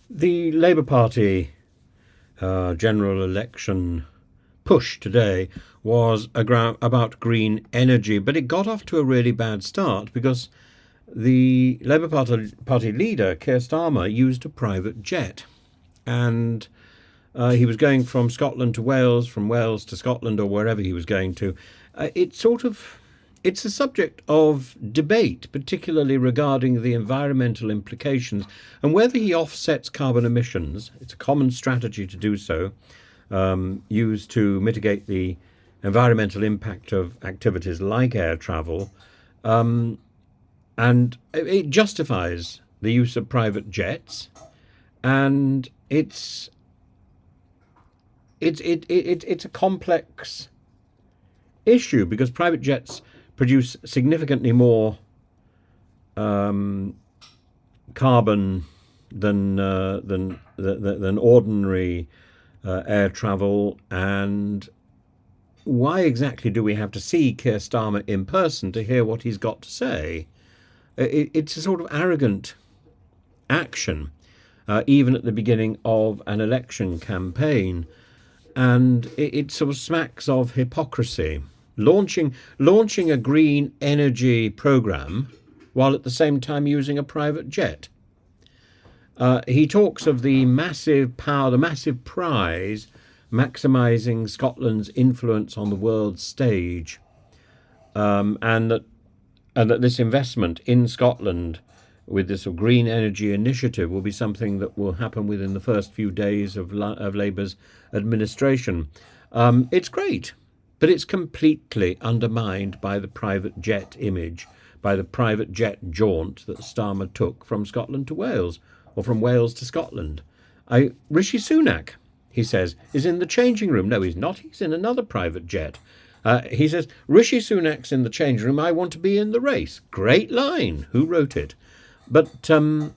The Labour Party general election push today was about green energy, but it got off to a really bad start because the Labour Party leader, Keir Starmer, used a private jet. And he was going from Scotland to Wales, from Wales to Scotland, or wherever he was going to. It's a subject of debate, particularly regarding the environmental implications and whether he offsets carbon emissions. It's a common strategy to do so, used to mitigate the environmental impact of activities like air travel, and it justifies the use of private jets, and it's a complex issue because private jets produce significantly more carbon than ordinary air travel. And why exactly do we have to see Keir Starmer in person to hear what he's got to say? It's a sort of arrogant action, even at the beginning of an election campaign, and it sort of smacks of hypocrisy. Launching a green energy program while at the same time using a private jet. He talks of the massive power, the massive prize, maximising Scotland's influence on the world stage, and that this investment in Scotland with this sort of green energy initiative will be something that will happen within the first few days of Labour's administration. It's great, but it's completely undermined by the private jet image, by the private jet jaunt that Starmer took from Scotland to Wales, or from Wales to Scotland. Rishi Sunak, he says, is in the changing room. No, he's not. He's in another private jet. He says, Rishi Sunak's in the changing room. I want to be in the race. Great line. Who wrote it? But and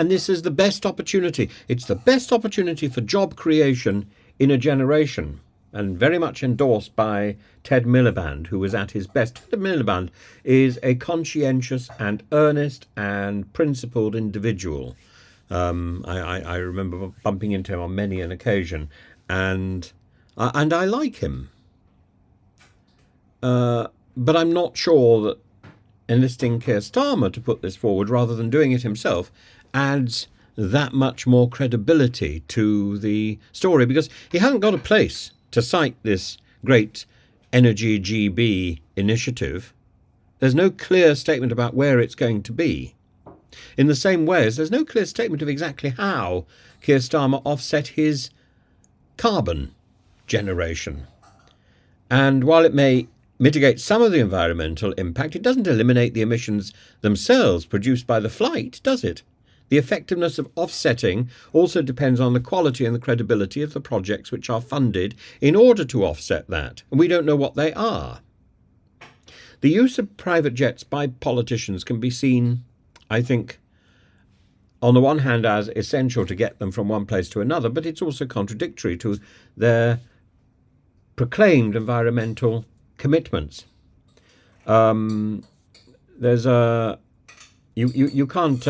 this is the best opportunity. It's the best opportunity for job creation in a generation, and very much endorsed by Ted Miliband, who was at his best. Ted Miliband is a conscientious and earnest and principled individual. I remember bumping into him on many an occasion, and I like him. But I'm not sure that enlisting Keir Starmer to put this forward rather than doing it himself adds that much more credibility to the story, because he hasn't got a place to cite this great Energy GB initiative. There's no clear statement about where it's going to be. In the same way as there's no clear statement of exactly how Keir Starmer offset his carbon generation. And while it may mitigate some of the environmental impact, it doesn't eliminate the emissions themselves produced by the flight, does it? The effectiveness of offsetting also depends on the quality and the credibility of the projects which are funded in order to offset that, and we don't know what they are. The use of private jets by politicians can be seen, I think, on the one hand as essential to get them from one place to another, but it's also contradictory to their proclaimed environmental commitments. There's a you can't.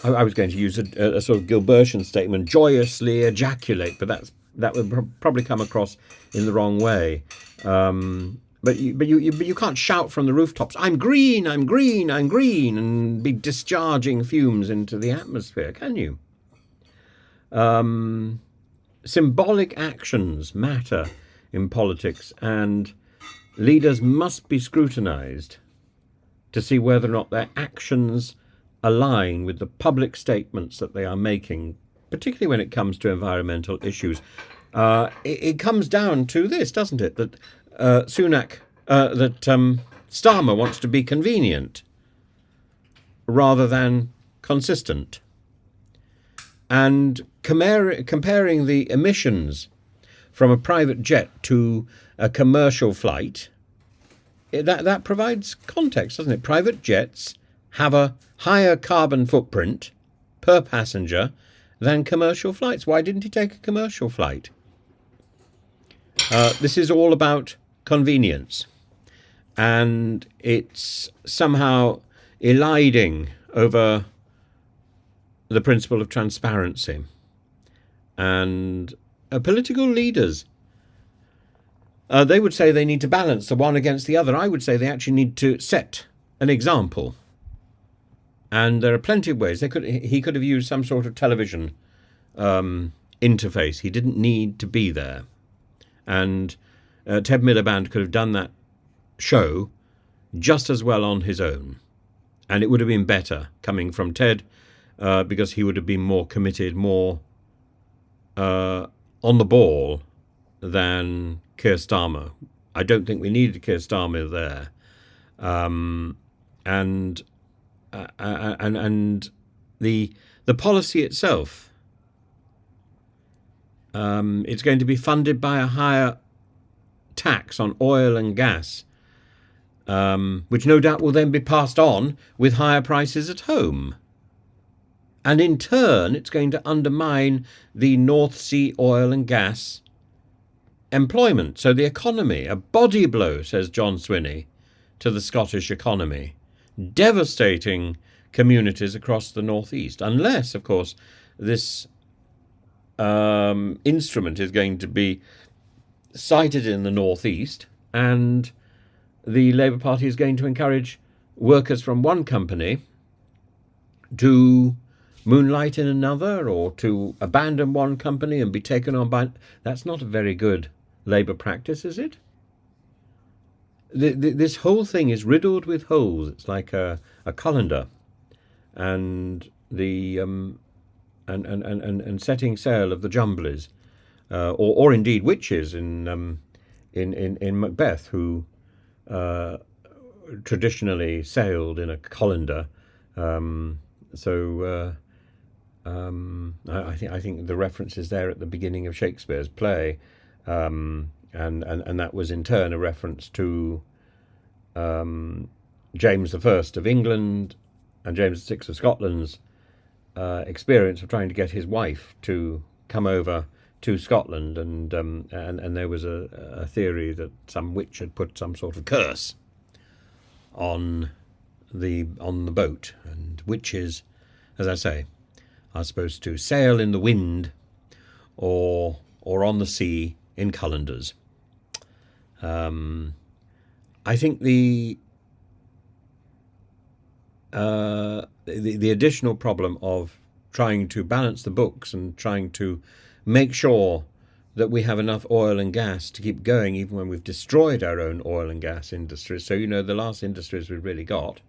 I was going to use a sort of Gilbertian statement, joyously ejaculate, but that would probably come across in the wrong way. But you can't shout from the rooftops, I'm green, I'm green, I'm green, and be discharging fumes into the atmosphere, can you? Symbolic actions matter in politics, and leaders must be scrutinised to see whether or not their actions align with the public statements that they are making, particularly when it comes to environmental issues. It comes down to this, doesn't it? That Starmer wants to be convenient rather than consistent. And comparing the emissions from a private jet to a commercial flight, that provides context, doesn't it? Private jets have a higher carbon footprint per passenger than commercial flights. Why didn't he take a commercial flight? This is all about convenience, and it's somehow eliding over the principle of transparency. And political leaders, they would say they need to balance the one against the other. I would say they actually need to set an example. And there are plenty of ways. He could have used some sort of television interface. He didn't need to be there. And Ted Miliband could have done that show just as well on his own. And it would have been better coming from Ted, because he would have been more committed, more on the ball than Keir Starmer. I don't think we needed Keir Starmer there. And the policy itself, it's going to be funded by a higher tax on oil and gas, which no doubt will then be passed on with higher prices at home. And in turn, it's going to undermine the North Sea oil and gas employment. So the economy, a body blow, says John Swinney, to the Scottish economy, devastating communities across the northeast, unless, of course, this instrument is going to be cited in the northeast, and the Labour Party is going to encourage workers from one company to moonlight in another, or to abandon one company and be taken on by... That's not a very good Labour practice, is it? This whole thing is riddled with holes. It's like a colander, and the and setting sail of the Jumblies, or indeed witches in Macbeth, who traditionally sailed in a colander. I think the reference is there at the beginning of Shakespeare's play, and that was in turn a reference to James I of England and James VI of Scotland's experience of trying to get his wife to come over to Scotland, and there was a theory that some witch had put some sort of curse on the boat, and witches, as I say, are supposed to sail in the wind or on the sea in colanders. I think the additional problem of trying to balance the books and trying to make sure that we have enough oil and gas to keep going even when we've destroyed our own oil and gas industries. So, the last industries we've really got,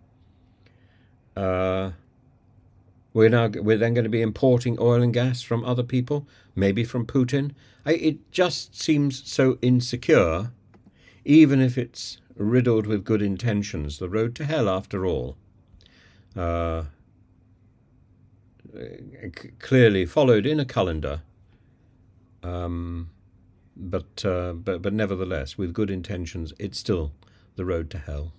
we're then going to be importing oil and gas from other people, maybe from Putin. It just seems so insecure, even if it's riddled with good intentions. The road to hell, after all. Clearly followed in a colander, but nevertheless, with good intentions, it's still the road to hell.